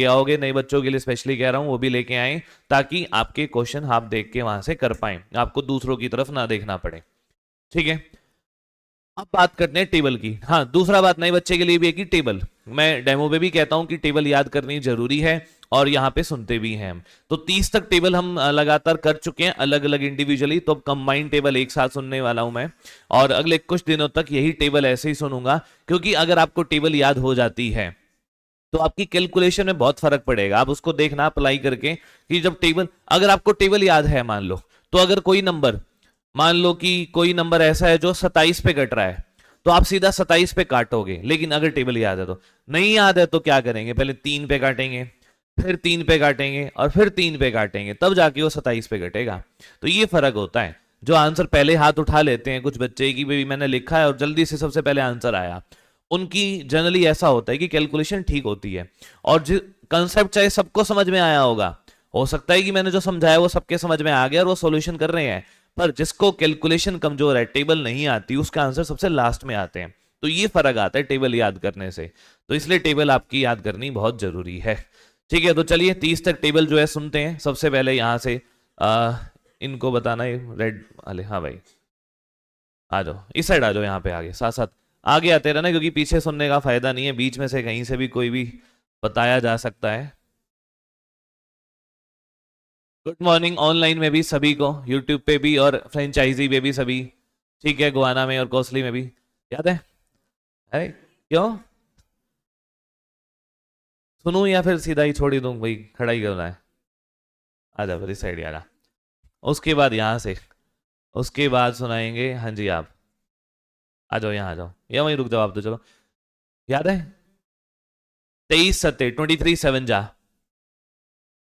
आओगे, नए बच्चों के लिए स्पेशली कह रहा हूँ, वो भी लेके आए, ताकि आपके क्वेश्चन आप देख के वहां से कर पाए, आपको दूसरों की तरफ ना देखना पड़े। ठीक है, अब बात करते हैं टेबल की। हाँ, दूसरा बात नए बच्चे के लिए भी है कि टेबल, मैं डेमो पे भी कहता हूं कि टेबल याद करनी जरूरी है, और यहाँ पे सुनते भी हैं हम। तो 30 तक टेबल हम लगातार कर चुके हैं अलग अलग इंडिविजुअली, तो अब कंबाइंड टेबल एक साथ सुनने वाला हूं मैं, और अगले कुछ दिनों तक यही टेबल ऐसे ही सुनूंगा, क्योंकि अगर आपको टेबल याद हो जाती है तो आपकी कैलकुलेशन में बहुत फर्क पड़ेगा। आप उसको देखना अप्लाई करके कि जब टेबल, अगर आपको टेबल याद है मान लो, तो अगर कोई नंबर, मान लो कि कोई नंबर ऐसा है जो 27 पे कट रहा है, तो आप सीधा 27 पे काटोगे, लेकिन अगर टेबल याद है तो। नहीं याद है तो क्या करेंगे, पहले 3 पे काटेंगे, फिर 3 पे काटेंगे, और फिर 3 पे काटेंगे, तब जाके वो 27 पे कटेगा। तो ये फर्क होता है। जो आंसर पहले हाथ उठा लेते हैं कुछ बच्चे की भाई मैंने लिखा है और जल्दी से सबसे पहले आंसर आया, उनकी जनरली ऐसा होता है कि कैलकुलेशन ठीक होती है, और जो कंसेप्ट चाहे सबको समझ में आया होगा, हो सकता है कि मैंने जो समझाया वो सबके समझ में आ गया और वो सॉल्यूशन कर रहे हैं, पर जिसको कैलकुलेशन कमजोर है, टेबल नहीं आती, उसका आंसर सबसे लास्ट में आते हैं। तो ये फर्क आता है टेबल याद करने से। तो इसलिए टेबल आपकी याद करनी बहुत जरूरी है। ठीक है, तो चलिए 30 तक टेबल जो है सुनते हैं। सबसे पहले यहां से इनको बताना है, रेड वाले, हाँ भाई आ जाओ, इस साइड आ जाओ, यहाँ पे आगे साथ साथ आगे आते रहना, क्योंकि पीछे सुनने का फायदा नहीं है, बीच में से कहीं से भी कोई भी बताया जा सकता है। गुड मॉर्निंग ऑनलाइन में भी सभी को, यूट्यूब पे भी और फ्रेंचाइजी पे भी सभी। ठीक है, गुआना में और कोसली में भी। याद है? अरे क्यों सुनूं या फिर सीधा ही छोड़ ही दूं, भाई खड़ा ही करना है। आ जा फिर इस साइड आ जा। उसके बाद यहाँ से, उसके बाद सुनाएंगे, हाँ जी आप आ जाओ, यहाँ आ जाओ, या वहीं रुक जाओ आप तो, चलो। याद है? 23 7 23 7 जा।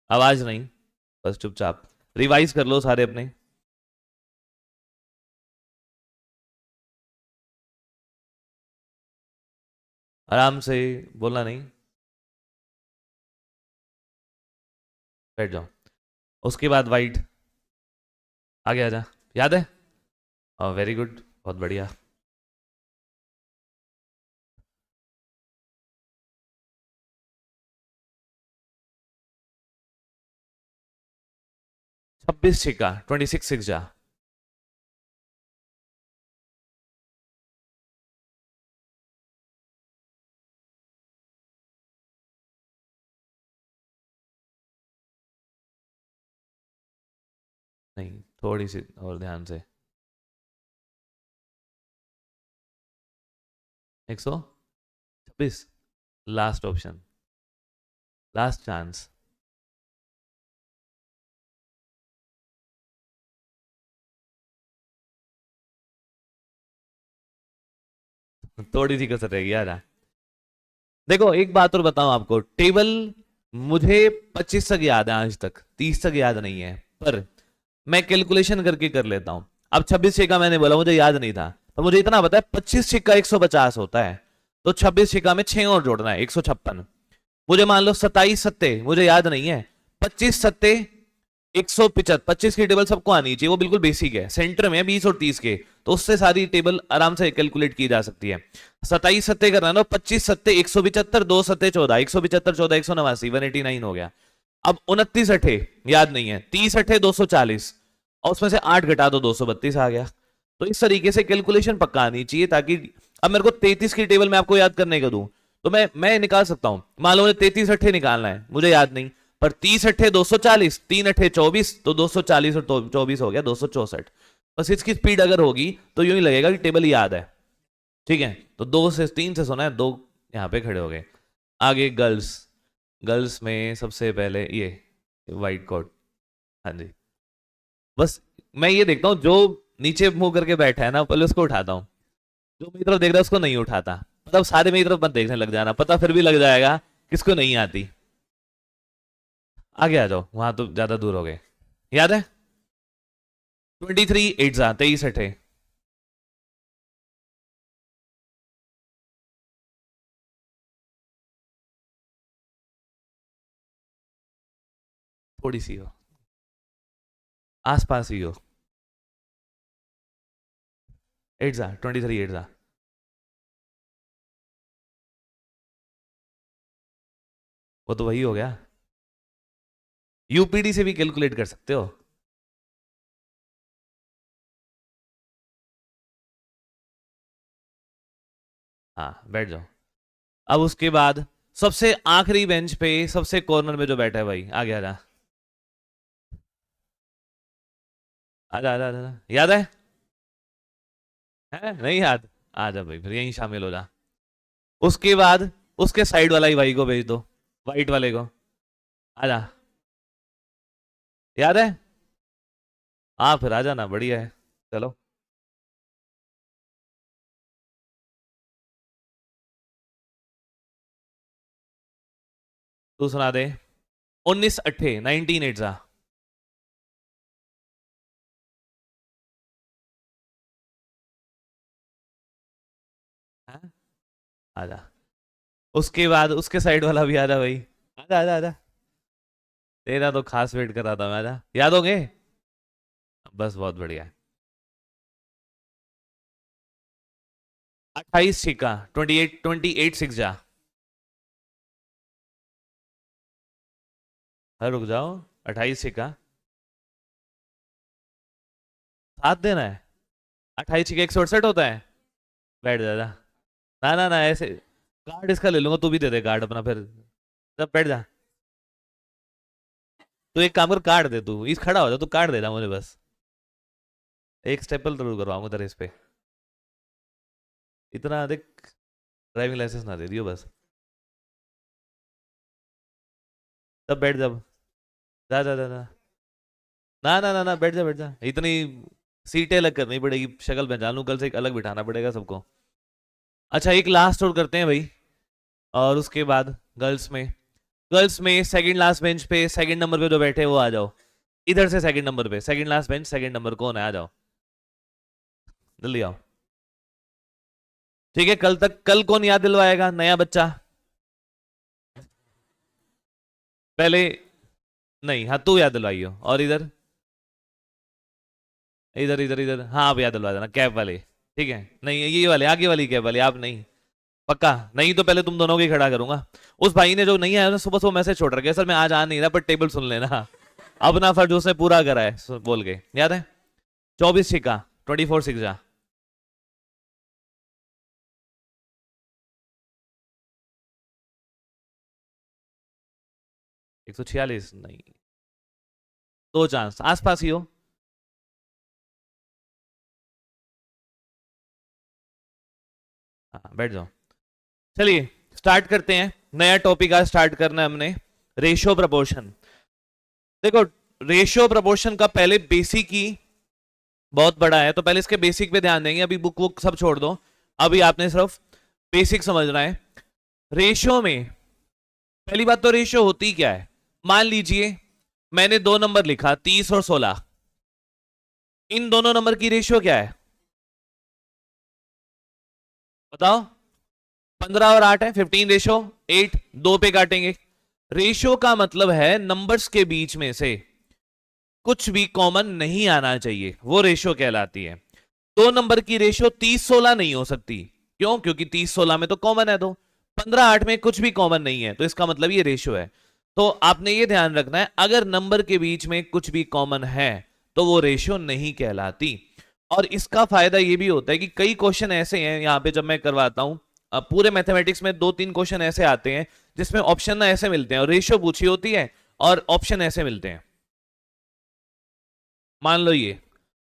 आवाज नहीं, बस चुपचाप रिवाइज कर लो सारे अपने। आराम से, बोलना नहीं, बैठ जाओ। उसके बाद वाइट, आगे आ जा। याद है? वेरी गुड, बहुत बढ़िया। 26 छिक्का, 26 6 जा। नहीं, थोड़ी सी और ध्यान से। 126, लास्ट ऑप्शन, लास्ट चांस। थोड़ी सी कसर रहेगी यार। देखो एक बात और बताऊं आपको, टेबल मुझे 25 तक याद है आज तक, 30 तक याद नहीं है, पर मैं कैलकुलेशन करके कर लेता हूं। अब 26 छिक्का मैंने बोला मुझे याद नहीं था, पर मुझे इतना पता है 25 छिक्का 150 होता है, तो 26 छिक्का में 6 और जोड़ना है, 156। मुझे मान लो 27 सत्ते मुझे याद नहीं है, 25 सत्ते 175, 25 की टेबल सबको आनी चाहिए, वो बिल्कुल बेसिक है, सेंटर में 20 और 30 के, तो उससे सारी टेबल आराम से कैलकुलेट की जा सकती है। 27 सत्ते करना ना, 25 सत्ते 175, 2 सत्ते 14, 175 14 189, 189 हो गया। अब 29 अठे याद नहीं है, 30 अठे 240, और उसमें से 8 घटा दो, 232 आ गया। तो इस तरीके से कैलकुलेशन पक्का आनी चाहिए, ताकि अब मेरे को 33 की टेबल में आपको याद करने का दूं, तो मैं निकाल सकता हूं। मान लो मुझे 33 अठे निकालना है, मुझे याद नहीं, पर 30 अठे 240, 3 अठे 24, तो 240 और 24 हो गया 264। बस इसकी स्पीड अगर होगी तो यूं ही लगेगा कि टेबल याद है। ठीक है, तो 2 से 3 से सुना है, 2 यहाँ पे खड़े हो गए। आगे गर्ल्स, गर्ल्स में सबसे पहले ये वाइट कोट, हाँ जी। बस मैं ये देखता हूँ जो नीचे मुंह करके बैठा है ना, पहले उसको उठाता हूँ, जो मेरी तरफ देख रहा है उसको नहीं उठाता। मतलब सारे मेरी तरफ मत देखने लग जाना, पता फिर भी लग जाएगा किसको नहीं आती। आगे आ जाओ, वहां तो ज्यादा दूर हो गए। याद है? 23 8 23 अठे, थोड़ी सी हो, आस पास ही हो। 23 8 वो तो वही हो गया, यूपीडी से भी कैलकुलेट कर सकते हो। हाँ बैठ जाओ। अब उसके बाद सबसे आखिरी बेंच पे सबसे कॉर्नर में जो बैठा है भाई, आगे आजा, आजा आजा आजा, याद है नहीं याद? आजा भाई फिर यहीं शामिल हो जा। उसके बाद उसके साइड वाला ही भाई को भेज दो, वाइट वाले को। आजा, याद है? हाँ फिर आजा ना, बढ़िया है। चलो, तू सुना दे। 19 8 19 8 हाँ? आजा। उसके बाद उसके साइड वाला भी आजा भाई, आजा आजा आजा। तेरा तो खास वेट कर रहा था मैं, आजा, याद हो गए? बस बहुत बढ़िया है। 28 छिका, 28 6 जा। हाँ रुक जाओ, 28 छिका, सात देना है। 28 छिका 168 होता है। बैठ जा जा। ना ना ना ऐसे, कार्ड इसका ले लूंगा, तू भी दे दे कार्ड अपना फिर। तब बैठ जा। तू एक काम कर, कार्ड दे, तू इस खड़ा हो जा, तू कार्ड दे जा मुझे बस। एक स्टेपल जरूर करवाऊंगा तेरे इस पे। इतना अधिक ड्राइविंग लाइसेंस ना दे दियो बस। तब बैठ जा, जा जा जा जा। ना ना ना ना, बैठ जा बैठ जा, इतनी सीटें अलग करनी पड़ेगी, शक्ल पहचान लूं कल से, एक अलग बिठाना पड़ेगा सबको। अच्छा एक लास्ट और करते हैं भाई, और उसके बाद गर्ल्स में सेकंड लास्ट बेंच पे सेकंड नंबर पे जो बैठे हैं, वो आ जाओ इधर से। सेकंड नंबर पे second last bench, second number कौन है, आ जाओ जल्दी आओ। ठीक है, कल तक, कल कौन याद दिलवाएगा, नया बच्चा? पहले, नहीं हाँ तू याद दिलवाइयो, और इधर इधर इधर इधर, हाँ आप याद दिलवा देना, कैब वाले। ठीक है, नहीं ये वाले आगे वाली कैब वाले, आप नहीं? पक्का नहीं तो पहले तुम दोनों को ही खड़ा करूंगा। उस भाई ने जो नहीं आया, उसने सुबह सुबह मैसेज छोड़ रखा है, सर मैं आज आ नहीं रहा, पर टेबल सुन लेना। अपना फर्ज उसने पूरा करा है, बोल के याद है। 24 छिका, 24 6 जा। 146 नहीं, दो चांस आसपास ही हो। हाँ बैठ जाओ। चलिए स्टार्ट करते हैं, नया टॉपिक आज स्टार्ट करना है हमने, रेशियो प्रपोर्शन। देखो, रेशियो प्रपोर्शन का पहले बेसिक ही बहुत बड़ा है, तो पहले इसके बेसिक पे ध्यान देंगे, अभी बुक वुक सब छोड़ दो, अभी आपने सिर्फ बेसिक समझना है। रेशियो में पहली बात तो रेशियो होती क्या है, मान लीजिए मैंने दो नंबर लिखा 30 और 16, इन दोनों नंबर की रेशियो क्या है बताओ? 15 और 8 है, 15:8, दो पे काटेंगे। रेशियो का मतलब है नंबर्स के बीच में से कुछ भी कॉमन नहीं आना चाहिए, वो रेशियो कहलाती है। दो नंबर की रेशियो 30-16 नहीं हो सकती, क्यों? क्योंकि 30-16 में तो कॉमन है दो, 15-8 में कुछ भी कॉमन नहीं है, तो इसका मतलब ये रेशियो है। तो आपने ये ध्यान रखना है, अगर नंबर के बीच में कुछ भी कॉमन है तो वो रेशियो नहीं कहलाती। और इसका फायदा ये भी होता है कि कई क्वेश्चन ऐसे हैं यहाँ पे, जब मैं करवाता हूँ पूरे मैथमेटिक्स में, 2-3 क्वेश्चन ऐसे आते हैं जिसमें ऑप्शन ना ऐसे मिलते हैं और रेशियो पूछी होती है और ऑप्शन ऐसे मिलते हैं। मान लो ये,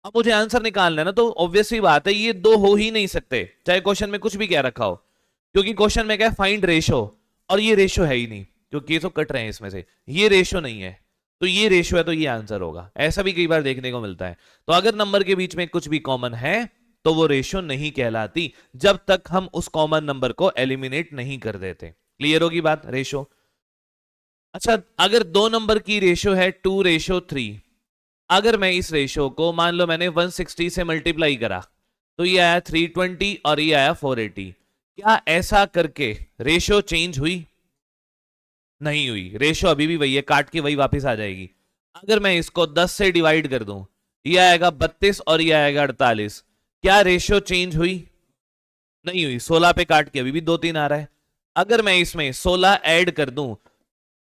अब मुझे आंसर निकालना है ना, तो ऑब्वियस सी बात है ये दो हो ही नहीं सकते, चाहे क्वेश्चन में कुछ भी क्या रखा हो, क्योंकि क्वेश्चन में क्या है, फाइंड रेशियो, और ये रेशियो है ही नहीं, क्योंकि ये तो कट रहे हैं इसमें से, ये रेशियो नहीं है, तो ये रेशियो है तो ये आंसर होगा। ऐसा भी कई बार देखने को मिलता है। तो अगर नंबर के बीच में कुछ भी कॉमन है तो वो रेशियो नहीं कहलाती, जब तक हम उस कॉमन नंबर को एलिमिनेट नहीं कर देते। क्लियर होगी बात, रेशियो। अच्छा, अगर दो नंबर की रेशियो है 2:3, अगर मैं इस रेशियो को, मान लो मैंने 160 से मल्टीप्लाई करा, तो ये आया 320 और ये आया 480, क्या ऐसा करके रेशियो चेंज हुई? नहीं हुई, रेशियो अभी भी वही है, काट के वही वापस आ जाएगी। अगर मैं इसको 10 से डिवाइड कर दूं, ये आएगा 32 और ये आएगा 48, क्या रेशियो चेंज हुई? नहीं हुई, 16 पे काट के अभी भी 2 3 आ रहा है। अगर मैं इसमें 16 ऐड कर दूं,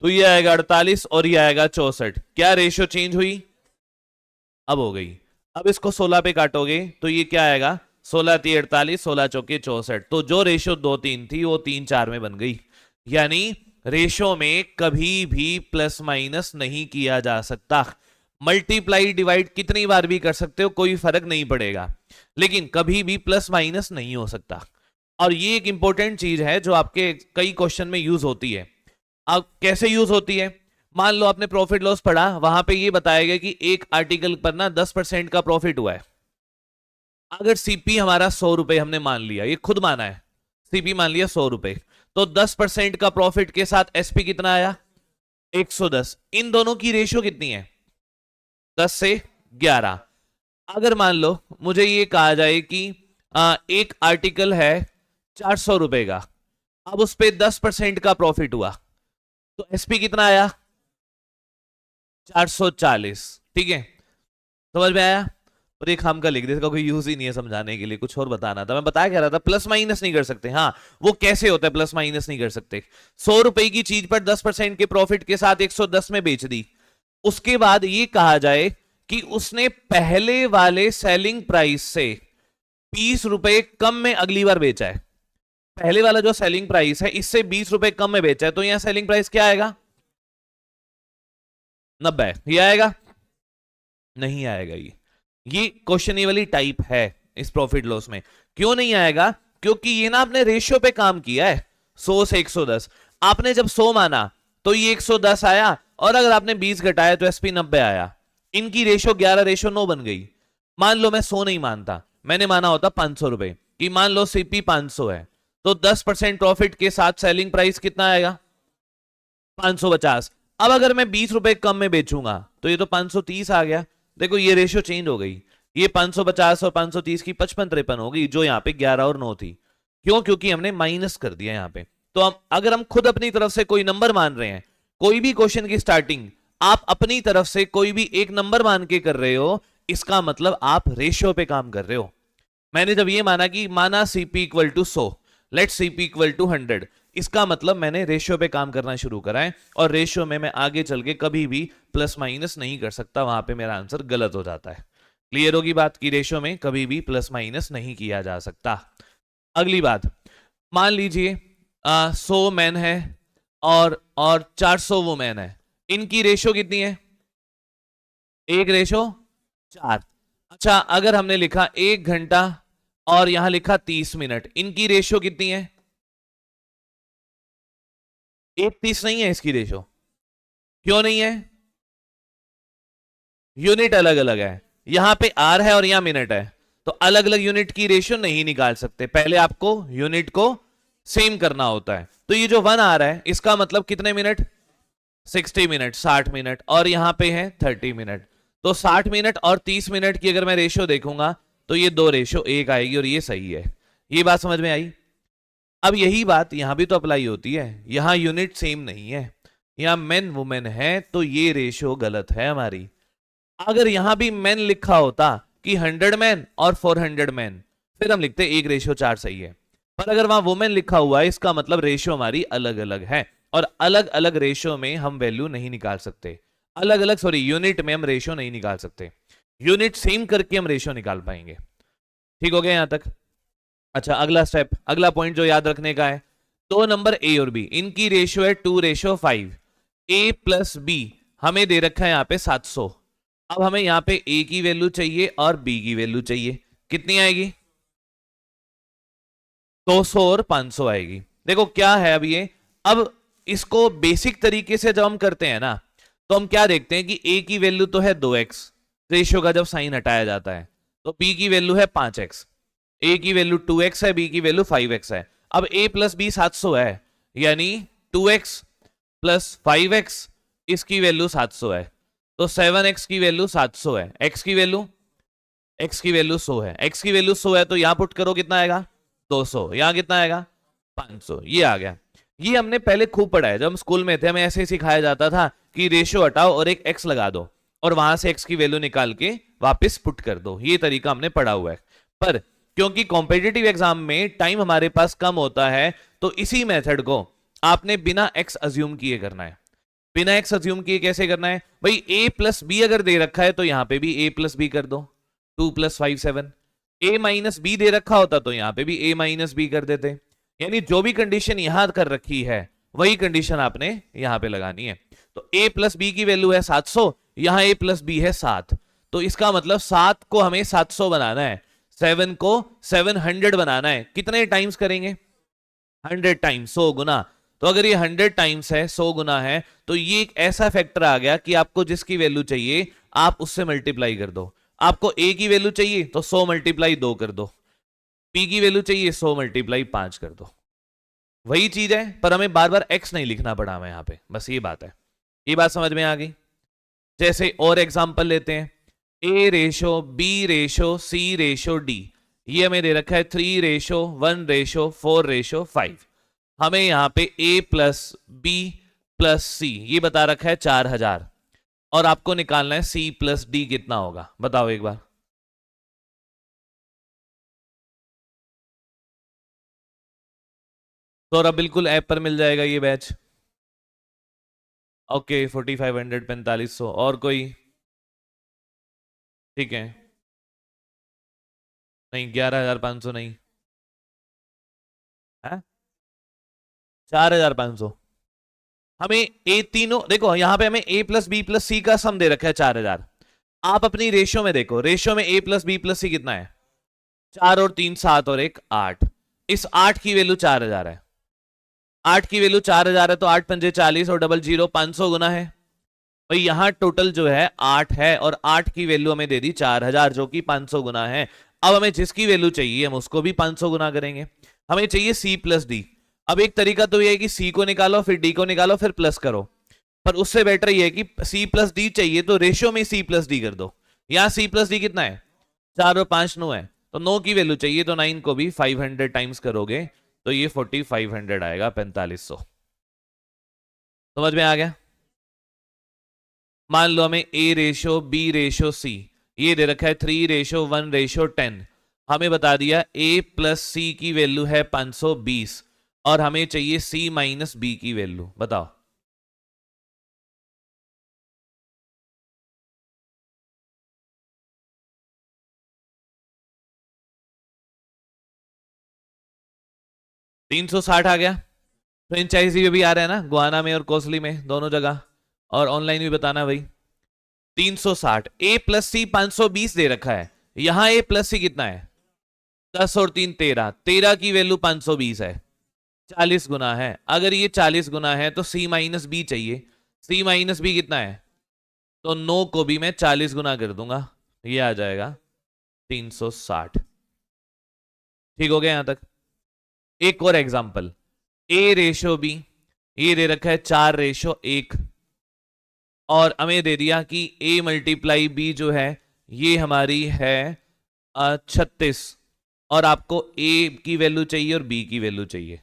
तो ये आएगा 48 और ये आएगा 64। क्या रेशियो चेंज हुई? अब हो गई। अब इसको 16 पे काटोगे तो ये क्या आएगा? 16 × 48, 16 चौके 64। तो जो रेशियो 2-3 थी वो 3-4 में बन गई। यानी रेशियो में कभी भी प्लस माइनस नहीं किया जा सकता। मल्टीप्लाई डिवाइड कितनी बार भी कर सकते हो, कोई फर्क नहीं पड़ेगा, लेकिन कभी भी प्लस माइनस नहीं हो सकता। और ये एक इंपॉर्टेंट चीज है जो आपके कई क्वेश्चन में यूज होती है। अब कैसे यूज होती है? मान लो आपने प्रॉफिट लॉस पढ़ा, वहां पे ये बताया गया कि एक आर्टिकल पर ना 10% का प्रॉफिट हुआ है। अगर सीपी हमारा 100 रुपए हमने मान लिया, ये खुद माना है, सीपी मान लिया 100 रुपए, तो 10% का प्रॉफिट के साथ एसपी कितना आया? 110। इन दोनों की रेशियो कितनी है? 10 से 11। अगर मान लो मुझे ये कहा जाए कि एक आर्टिकल है 400 रुपए का, अब उस पर 10% का प्रॉफिट हुआ, तो एसपी कितना आया? 440। ठीक है, समझ में आया? और एक हम का लिख दे, इसका कोई यूज ही नहीं है समझाने के लिए, कुछ और बताना था। मैं बता क्या रहा था, प्लस माइनस नहीं कर सकते। हाँ, वो कैसे होता है प्लस माइनस नहीं कर सकते? 100 रुपए की चीज पर 10% के प्रॉफिट के साथ 110 में बेच दी, उसके बाद ये कहा जाए कि उसने पहले वाले सेलिंग प्राइस से 20 रुपए कम में अगली बार बेचा है। पहले वाला जो सेलिंग प्राइस है इससे 20 रुपए कम में बेचा है, तो यहां सेलिंग प्राइस क्या आएगा? 90। ये आएगा? नहीं आएगा। ये क्वेश्चन वाली टाइप है इस प्रॉफिट लॉस में। क्यों नहीं आएगा? क्योंकि ये ना आपने रेशियो पे काम किया है, 100 से 110। आपने जब 100 माना तो ये 110 आया, और अगर आपने 20 घटाया तो एसपी 90 आया। इनकी रेशियो 11:9 बन गई। मान लो मैं 100 नहीं मानता, मैंने माना होता 500 रुपए कि मान लो सीपी 500 है, तो 10% प्रॉफिट के साथ सेलिंग प्राइस कितना आएगा? 550। अब अगर मैं 20 रुपए कम में बेचूंगा तो ये तो 530 आ गया। देखो ये रेशियो चेंज हो गई, ये 550 और 530 की 55-53 हो गई, जो यहाँ पे 11 और 9 थी। क्यों? क्योंकि हमने माइनस कर दिया यहाँ पे। तो हम अगर हम खुद अपनी तरफ से कोई नंबर मान रहे हैं, कोई भी क्वेश्चन की स्टार्टिंग आप अपनी तरफ से कोई भी एक नंबर मान के कर रहे हो, इसका मतलब आप रेशियो पे काम कर रहे हो। मैंने जब ये माना कि माना CP equal to 100, let CP equal to 100, इसका मतलब मैंने रेशियो पे काम करना शुरू करा है, और रेशियो में मैं आगे चल के कभी भी प्लस माइनस नहीं कर सकता, वहां पे मेरा आंसर गलत हो जाता है। क्लियर होगी बात की रेशियो में कभी भी प्लस माइनस नहीं किया जा सकता। अगली बात, मान लीजिए 100 मैन है और 400 वुमेन है, इनकी रेशियो कितनी है? 1:4। अच्छा, अगर हमने लिखा 1 घंटा और यहां लिखा 30 मिनट, इनकी रेशियो कितनी है? 1:30 नहीं है इसकी रेशियो। क्यों नहीं है? यूनिट अलग अलग है, यहां पे आर है और यहां मिनट है, तो अलग अलग यूनिट की रेशियो नहीं निकाल सकते। पहले आपको यूनिट को सेम करना होता है। तो ये जो 1 आ रहा है इसका मतलब कितने मिनट? 60 मिनट, 60 मिनट, और यहां पे है 30 मिनट। तो 60 मिनट और 30 मिनट की अगर मैं रेशियो देखूंगा तो ये 2:1 आएगी, और ये सही है। ये बात समझ में आई? अब यही बात यहां भी तो अप्लाई होती है, यहां यूनिट सेम नहीं है, यहां मेन वुमेन है, तो ये रेशियो गलत है हमारी। अगर यहां भी मैन लिखा होता कि 100 मैन और 400 मैन, फिर हम लिखते 1:4 सही है। पर अगर वहां वुमेन लिखा हुआ है, इसका मतलब रेशियो हमारी अलग अलग है, और अलग अलग रेशियो में हम वैल्यू नहीं निकाल सकते। अलग अलग यूनिट में हम रेशियो नहीं निकाल सकते, यूनिट सेम करके हम रेशियो निकाल पाएंगे। ठीक हो गया यहां तक? अच्छा, अगला स्टेप, अगला पॉइंट जो याद रखने का है, दो नंबर ए और बी, इनकी रेशियो है 2:5। ए प्लस बी हमें दे रखा है यहां पे 700। अब हमें यहां पे ए की वैल्यू चाहिए और बी की वैल्यू चाहिए, कितनी आएगी? 200 और 500 आएगी। देखो क्या है अब ये, अब इसको बेसिक तरीके से जब हम करते हैं ना, तो हम क्या देखते हैं कि ए की वैल्यू तो है 2x, रेशियो का जब साइन हटाया जाता है, तो बी की वैल्यू है 5x, ए की वैल्यू 2x है, बी की वैल्यू 5x है। अब a प्लस बी 700 है, यानी 2x प्लस 5x, इसकी वैल्यू 700 है, तो 7x की वैल्यू 700 है। x की वैल्यू 100 है, x की वैल्यू 100 है, तो यहां पुट करो कितना आएगा? 200। यहां कितना आएगा? 500। ये आ गया। ये हमने पहले खूब पढ़ा है, जब हम स्कूल में थे हमें ऐसे ही सिखाया जाता था कि रेशियो हटाओ और एक x लगा दो, और वहां से x की वैल्यू निकाल के वापस पुट कर दो। ये तरीका हमने पढ़ा हुआ है। पर क्योंकि कॉम्पिटिटिव एग्जाम में टाइम हमारे पास कम होता है, तो इसी मेथड को आपने बिना x अज्यूम किए करना है। बिना एक्स अज्यूम किए कैसे करना है भाई, a प्लस बी अगर दे रखा है तो यहां पे भी a प्लस बी कर दो, 2 प्लस 5 7। a माइनस बी दे रखा होता तो यहां पे भी a माइनस बी कर देते। यानी जो भी कंडीशन यहां कर रखी है वही कंडीशन आपने यहां पे लगानी है। तो a प्लस बी की वैल्यू है 700, यहां a प्लस बी है 7, तो इसका मतलब 7 को हमें 700 बनाना है, 7 को 700 बनाना है। कितने टाइम्स करेंगे, 100 टाइम्स, 100 गुना। तो अगर ये 100 टाइम्स है, 100 गुना है, तो ये एक ऐसा फैक्टर आ गया कि आपको जिसकी वैल्यू चाहिए आप उससे मल्टीप्लाई कर दो। आपको a की वैल्यू चाहिए तो 100 मल्टीप्लाई 2 कर दो, p की वैल्यू चाहिए 100 मल्टीप्लाई 5 कर दो। वही चीज है, पर हमें बार बार x नहीं लिखना पड़ा हमें यहां पे, बस ये बात है। ये बात समझ में आ गई। जैसे और एग्जांपल लेते हैं, a ratio b ratio c ratio d, ये हमें दे रखा है 3 रेशो 1 रेशो 4 रेशो 5। हमें यहां पे a plus b plus c ये बता रखा है 4000, और आपको निकालना है c प्लस d कितना होगा, बताओ एक बार। तो अब बिल्कुल ऐप पर मिल जाएगा ये बैच। ओके 4500 4500, और कोई? ठीक है, नहीं 11500 नहीं है, 4500। हमें ए तीनों देखो, यहां पे हमें a प्लस बी प्लस सी का सम दे रखा है 4000। आप अपनी रेशियो में देखो, रेशियो में a प्लस बी प्लस सी कितना है, 4 और 3 7 और 1 8। इस 8 की वैल्यू 4000 है, 8 की वैल्यू 4000 है, तो 8 पंजे 40 और डबल जीरो 500 गुना है भाई। यहां टोटल जो है 8 है, और 8 की वैल्यू हमें दे दी 4000 जो कि 500 गुना है। अब हमें जिसकी वैल्यू चाहिए हम उसको भी 500 गुना करेंगे। हमें चाहिए c प्लस डी। अब एक तरीका तो यह है कि c को निकालो फिर d को निकालो फिर प्लस करो, पर उससे बेटर यह है कि c प्लस डी चाहिए तो रेशियो में c प्लस डी कर दो। यहां c प्लस डी कितना है, 4 और 5 9 है, तो 9 की वैल्यू चाहिए, तो 9 को भी 500 टाइम्स करोगे तो ये 4500 आएगा, 4500। समझ में आ गया। मान लो हमें a ratio b ratio c ये दे रखा है 3 रेशो 1 रेशो 10। हमें बता दिया a प्लस सी की वैल्यू है 520, और हमें चाहिए c माइनस बी की वैल्यू, बताओ। तीन सौ साठ आ गया। फ्रेंचाइजी में भी आ रहा है ना, गुआना में और कोसली में दोनों जगह, और ऑनलाइन भी बताना भाई। 360, a प्लस सी 520 दे रखा है, यहां a प्लस सी कितना है, 10 और 3 13, 13 की वैल्यू 520 है, 40 गुना है। अगर ये 40 गुना है तो c माइनस बी चाहिए, c माइनस बी कितना है, तो 9 को भी मैं 40 गुना कर दूंगा, ये आ जाएगा 360। ठीक हो गया यहां तक। एक और एग्जांपल, a रेशो बी, ये दे रखा है 4 रेशो 1, और हमें दे दिया कि a मल्टीप्लाई बी जो है ये हमारी है 36, और आपको a की वैल्यू चाहिए और b की वैल्यू चाहिए।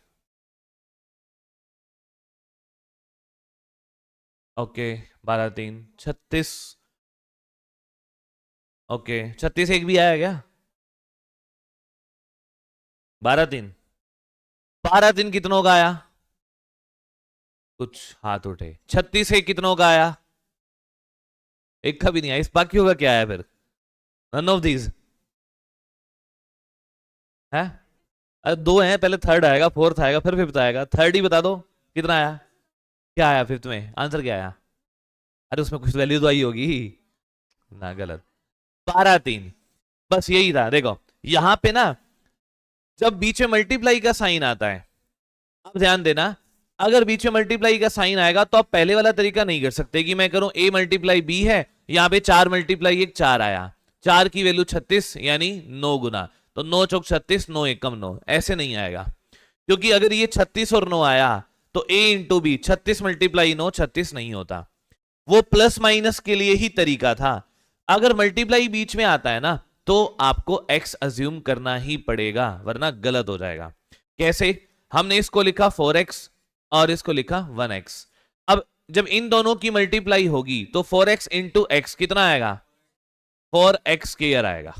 ओके 12 3 36, ओके 36 एक भी आया क्या, 12 3, 12 3 कितनों का आया, कुछ हाथ उठे। 36 एक कितनों का आया, एक का भी नहीं आया। इस बाकियों का क्या आया फिर, नन ऑफ दीज है। अरे दो हैं, पहले थर्ड आएगा फोर्थ आएगा फिर फिफ्थ आएगा, थर्ड ही बता दो कितना आया, क्या आया फिफ्थ में, आंसर क्या आया। अरे उसमें कुछ वैल्यू तो आई होगी ना, गलत। 12 3, बस यही था। देखो यहां पे ना जब बीच में मल्टीप्लाई का साइन आता है, अब ध्यान देना, अगर बीच में मल्टीप्लाई का साइन आएगा तो आप पहले वाला तरीका नहीं कर सकते कि मैं करूं a मल्टीप्लाई बी है, यहां पे 4 मल्टीप्लाई 1 4 आया, 4 की वैल्यू 36 यानी 9 गुना, तो 9 चौक 36 9 एकम 9, ऐसे नहीं आएगा। क्योंकि अगर ये 36 और 9 आया तो a इंटू बी, 36 मल्टीप्लाई 9 36 नहीं होता। वो प्लस माइनस के लिए ही तरीका था। अगर मल्टीप्लाई बीच में आता है ना तो आपको x अज्यूम करना ही पड़ेगा, वरना गलत हो जाएगा। कैसे, हमने इसको लिखा 4x और इसको लिखा 1x। अब जब इन दोनों की मल्टीप्लाई होगी तो 4x इंटू एक्स कितना आएगा, 4x स्क्वायर आएगा।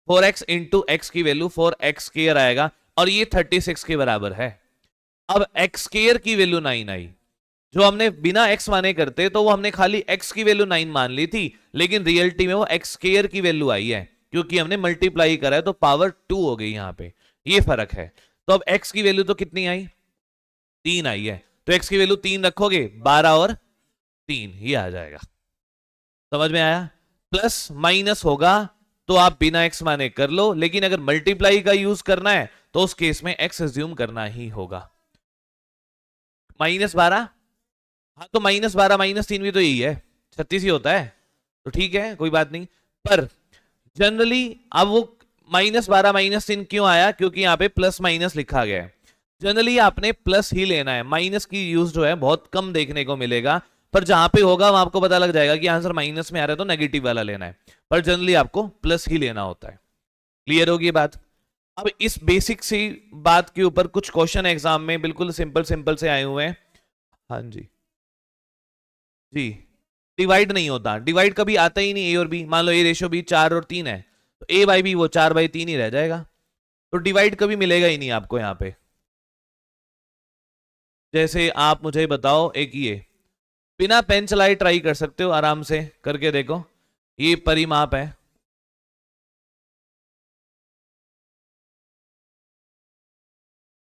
4x इंटू एक्स की वैल्यू 4x स्क्वायर आएगा, और ये 36 के बराबर है। अब x स्क्वायर की वैल्यू 9 आई, जो हमने बिना x माने करते तो वो हमने खाली x की वैल्यू 9 मान ली थी, लेकिन रियलिटी में वो x स्क्वायर की वैल्यू आई है, क्योंकि हमने मल्टीप्लाई करा है तो पावर 2 हो गई यहां पे, ये फर्क है। तो अब x की वैल्यू तो कितनी आई, 3 आई है, तो x की वैल्यू 3 रखोगे, 12 और 3 ये आ जाएगा। समझ में आया? प्लस माइनस होगा तो आप बिना x माने कर लो, लेकिन अगर मल्टीप्लाई का यूज करना है तो उस केस में x एज्यूम करना ही होगा। -12, हाँ तो -12 -3 भी तो यही है, 36 ही होता है, तो ठीक है कोई बात नहीं। पर जनरली अब वो -12 -3 क्यों आया, क्योंकि यहाँ पे प्लस माइनस लिखा गया है। जनरली आपने प्लस ही लेना है, माइनस की यूज जो है बहुत कम देखने को मिलेगा, पर जहां पे होगा वहां आपको पता लग जाएगा कि आंसर माइनस में आ रहा है तो नेगेटिव वाला लेना है, पर जनरली आपको प्लस ही लेना होता है। क्लियर होगी बात? अब इस बेसिक सी बात के ऊपर कुछ क्वेश्चन एग्जाम में बिल्कुल सिंपल सिंपल से आए हुए हैं। हाँ जी जी, डिवाइड नहीं होता, डिवाइड कभी आता ही नहीं। ए और बी, मान लो ए रेशो बी 4 और 3 है, तो ए बाई बी वो 4/3 ही रह जाएगा, तो डिवाइड कभी मिलेगा ही नहीं आपको यहाँ पे। जैसे आप मुझे बताओ, एक ये बिना पेन चलाए ट्राई कर सकते हो, आराम से करके देखो, ये परिमाप है,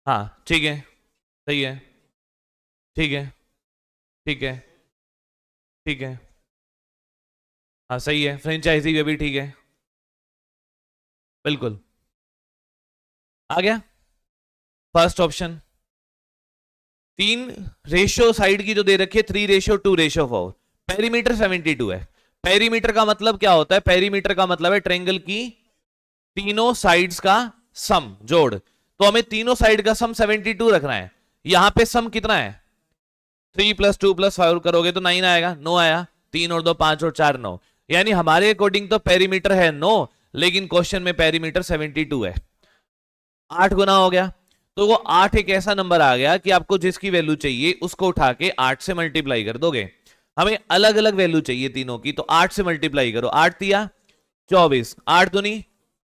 हाँ ठीक है, सही है, ठीक है, ठीक है, ठीक है, हाँ सही है, फ्रेंचाइजी भी ठीक है, बिल्कुल आ गया फर्स्ट ऑप्शन। 3 रेशियो साइड की जो दे रखी है 3:2:4, पेरीमीटर 72 है। पेरीमीटर का मतलब क्या होता है? पेरीमीटर का मतलब है ट्रायंगल की तीनों साइड्स का सम, जोड़। तो हमें तीनों साइड का सम 72 रखना है। यहां पे सम कितना है? 3 + 2 + 5 करोगे तो 9 आएगा, 9 आया, 3 और 2 5 और 4 9, यानी हमारे अकॉर्डिंग तो पेरीमीटर है 9, लेकिन क्वेश्चन में पेरीमीटर 72 है, 8 गुना हो गया। तो वो 8 एक ऐसा नंबर आ गया कि आपको जिसकी वैल्यू चाहिए उसको उठा के 8 से मल्टीप्लाई कर दोगे। हमें अलग अलग वैल्यू चाहिए तीनों की, तो 8 से मल्टीप्लाई करो, 8 तिया 24, 8 दूनी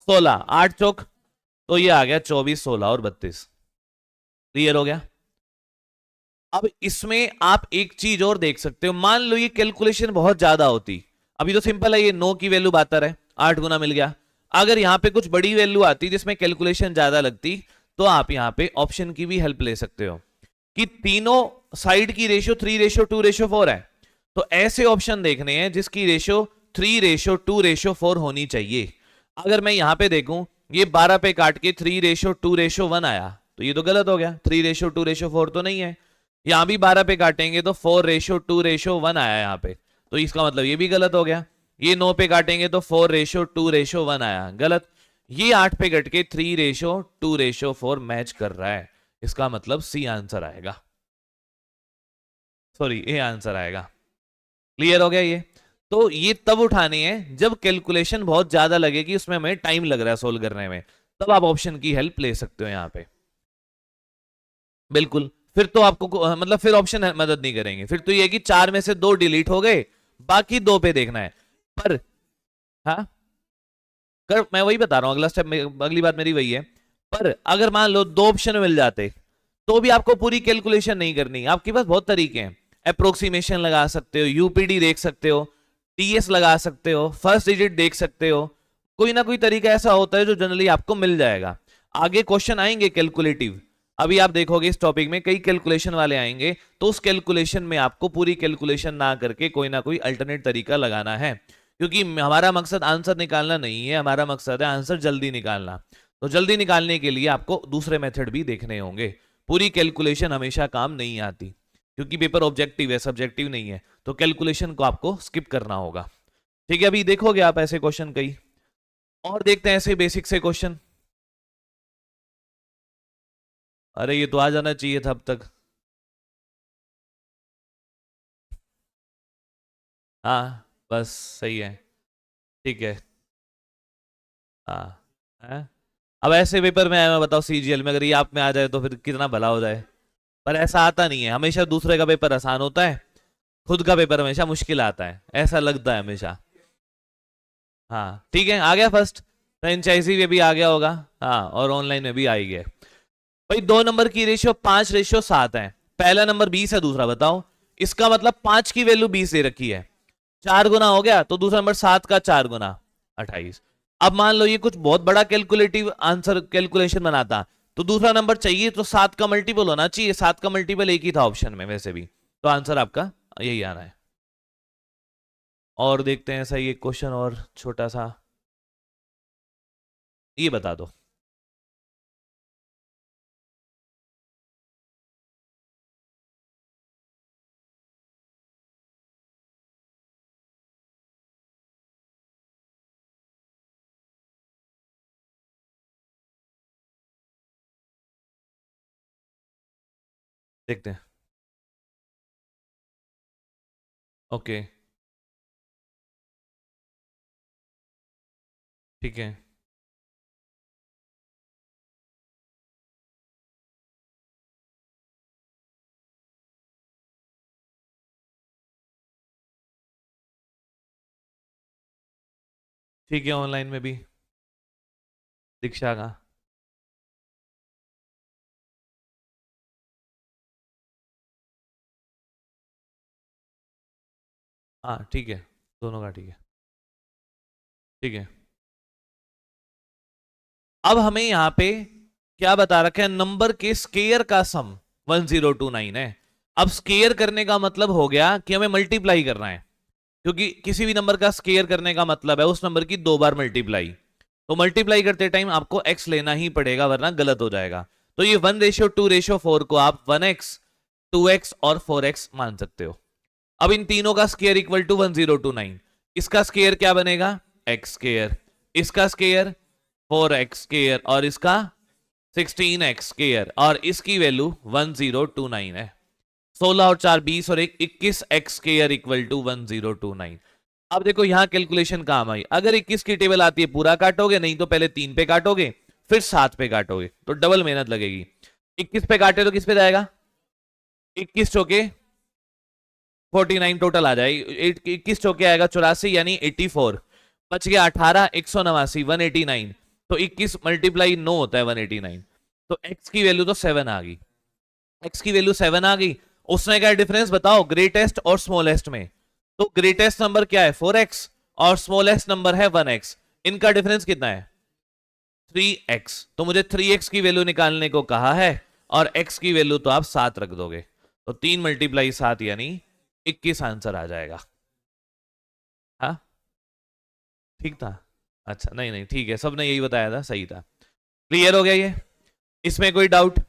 16, 8 चौक, तो ये आ गया 24, 16 और 32। क्लियर हो गया? अब इसमें आप एक चीज और देख सकते हो, मान लो ये कैलकुलेशन बहुत ज्यादा होती, अभी तो सिंपल है, ये 9 की वैल्यू 72 है, 8 गुना मिल गया। अगर यहां पे कुछ बड़ी वैल्यू आती जिसमें कैलकुलेशन ज्यादा लगती, तो आप यहां पे ऑप्शन की भी हेल्प ले सकते हो कि तीनों साइड की रेशियो 3:2:4 है, तो ऐसे ऑप्शन देखने हैं जिसकी रेशियो 3:2:4 होनी चाहिए। अगर मैं यहां पे देखूं, ये 12 पे काट के 3:2:1 आया, तो ये तो गलत हो गया, 3:2:4 तो नहीं है। यहां भी 12 पे काटेंगे तो 4:2:1 आया यहाँ पे, तो इसका मतलब ये भी गलत हो गया। ये 9 पे काटेंगे तो 4:2:1 आया, गलत। ये 8 पे कट के 3:2:4 मैच कर रहा है, इसका मतलब सी आंसर आएगा, सॉरी ए आंसर आएगा। क्लियर हो गया ये? तो ये तब उठानी है जब कैलकुलेशन बहुत ज्यादा लगे कि उसमें हमें टाइम लग रहा है सोल्व करने में, तब आप ऑप्शन की हेल्प ले सकते हो यहां पे, बिल्कुल। फिर तो आपको मतलब फिर ऑप्शन मदद नहीं करेंगे, फिर तो ये कि 4 में से 2 डिलीट हो गए, बाकी 2 पे देखना है। पर हाँ कर, मैं वही बता रहा हूं, अगला स्टेप, अगली बात मेरी वही है। पर अगर मान लो 2 ऑप्शन मिल जाते, तो भी आपको पूरी कैलकुलेशन नहीं करनी, आपके पास बहुत तरीके हैं। अप्रोक्सीमेशन लगा सकते हो, यूपीडी देख सकते हो, टीएस लगा सकते हो, फर्स्ट डिजिट देख सकते हो, कोई ना कोई तरीका ऐसा होता है जो जनरली आपको मिल जाएगा। आगे क्वेश्चन आएंगे कैलकुलेटिव, अभी आप देखोगे इस टॉपिक में कई कैलकुलेशन वाले आएंगे, तो उस कैलकुलेशन में आपको पूरी कैलकुलेशन ना करके कोई ना कोई अल्टरनेट तरीका लगाना है, क्योंकि हमारा मकसद आंसर निकालना नहीं है, हमारा मकसद है आंसर जल्दी निकालना। तो जल्दी निकालने के लिए आपको दूसरे मेथड भी देखने होंगे, पूरी कैलकुलेशन हमेशा काम नहीं आती, क्योंकि पेपर ऑब्जेक्टिव है, सब्जेक्टिव नहीं है, तो कैलकुलेशन को आपको स्किप करना होगा। ठीक है, अभी देखोगे आप ऐसे क्वेश्चन कई और देखते हैं, ऐसे बेसिक से क्वेश्चन। अरे ये तो आ जाना चाहिए था अब तक। हाँ बस सही है, ठीक है। हाँ है? अब ऐसे पेपर में आया, मैं बताओ सीजीएल में अगर ये आप में आ जाए तो फिर कितना भला हो जाए, पर ऐसा आता नहीं है, हमेशा दूसरे का पेपर आसान होता है, खुद का पेपर हमेशा मुश्किल आता है, ऐसा लगता है हमेशा। हाँ ठीक है, आ गया फर्स्ट, फ्रेंचाइजी में भी आ गया होगा, हाँ और ऑनलाइन में भी आ ही गया। भाई 2 नंबर की रेशियो 5:7 है, पहला नंबर 20 है, दूसरा बताओ इसका मतलब 5 की वैल्यू 20 दे रखी है, 4 गुना हो गया, तो दूसरा नंबर 7 का 4 गुना 28। अब मान लो ये कुछ बहुत बड़ा कैलकुलेटिव आंसर कैलकुलेशन बनाता, तो दूसरा नंबर चाहिए तो 7 का मल्टीपल होना चाहिए, 7 का मल्टीपल एक ही था ऑप्शन में वैसे भी, तो आंसर आपका यही आना है। और देखते हैं सही एक क्वेश्चन और छोटा सा, ये बता दो। देखते हैं। ओके ठीक है। ठीक है, ऑनलाइन में भी दीक्षा का। हाँ ठीक है, दोनों का ठीक है। ठीक है, अब हमें यहाँ पे क्या बता रखा है, नंबर के स्केयर का सम 1029 है। अब स्केयर करने का मतलब हो गया कि हमें मल्टीप्लाई करना है, क्योंकि किसी भी नंबर का स्केयर करने का मतलब है उस नंबर की 2 बार मल्टीप्लाई। तो मल्टीप्लाई करते टाइम आपको x लेना ही पड़ेगा वरना गलत हो जाएगा। तो ये 1:2:4 को आप 1x 2x और 4x मान सकते हो। अब इन तीनों का स्केयर इक्वल टू 1029, इसका स्केयर क्या बनेगा x स्केयर, इसका स्केयर 4x स्केयर और इसका 16x स्केयर, और इसकी वैल्यू 1029 है। 16 और 4 20 और 1 21 x स्केयर इक्वल टू 1029। अब देखो यहां कैलकुलेशन काम आई, अगर 21 की टेबल आती है पूरा काटोगे, नहीं तो पहले 3 पे काटोगे फिर 7 पे काटोगे, तो डबल मेहनत लगेगी। 21 पे काटे तो किस पे जाएगा, 21 चौके 49 टोटल आ जाएगी, 21 चौके आएगा 84 यानी 84, बच गया 18 189 189, तो 21 मल्टीप्लाई 9 होता है 189, तो x की वैल्यू तो 7 आ गई, x की वैल्यू 7 आ गई। उसने क्या डिफरेंस बताओ ग्रेटेस्ट और स्मॉलेस्ट में, तो ग्रेटेस्ट नंबर क्या है 4x और स्मॉलेस्ट नंबर है 1x, इनका डिफरेंस कितना है 3x, तो मुझे 3x की वैल्यू निकालने को कहा है और x की वैल्यू तो आप 7 रख दोगे, तो 3 मल्टीप्लाई 7 यानी 21 आंसर आ जाएगा। हाँ ठीक था। अच्छा नहीं नहीं ठीक है, सबने यही बताया था, सही था। क्लियर हो गया ये, इसमें कोई डाउट।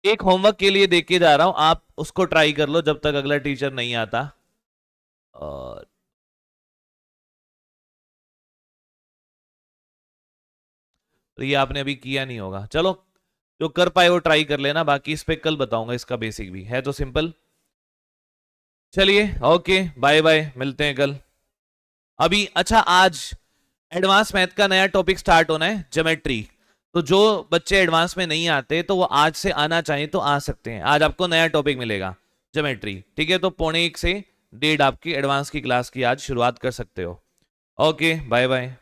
एक होमवर्क के लिए देख के जा रहा हूं, आप उसको ट्राई कर लो जब तक अगला टीचर नहीं आता। और तो ये आपने अभी किया नहीं होगा, चलो जो कर पाए वो ट्राई कर लेना, बाकी इस पे कल बताऊंगा, इसका बेसिक भी है तो सिंपल। चलिए ओके बाय बाय, मिलते हैं कल। अभी अच्छा आज एडवांस मैथ का नया टॉपिक स्टार्ट होना है, ज्योमेट्री, तो जो बच्चे एडवांस में नहीं आते तो वो आज से आना चाहें तो आ सकते हैं, आज आपको नया टॉपिक मिलेगा ज्योमेट्री, ठीक है, तो 12:45 से 1:30 आपकी एडवांस की क्लास की आज शुरुआत कर सकते हो। Okay bye bye.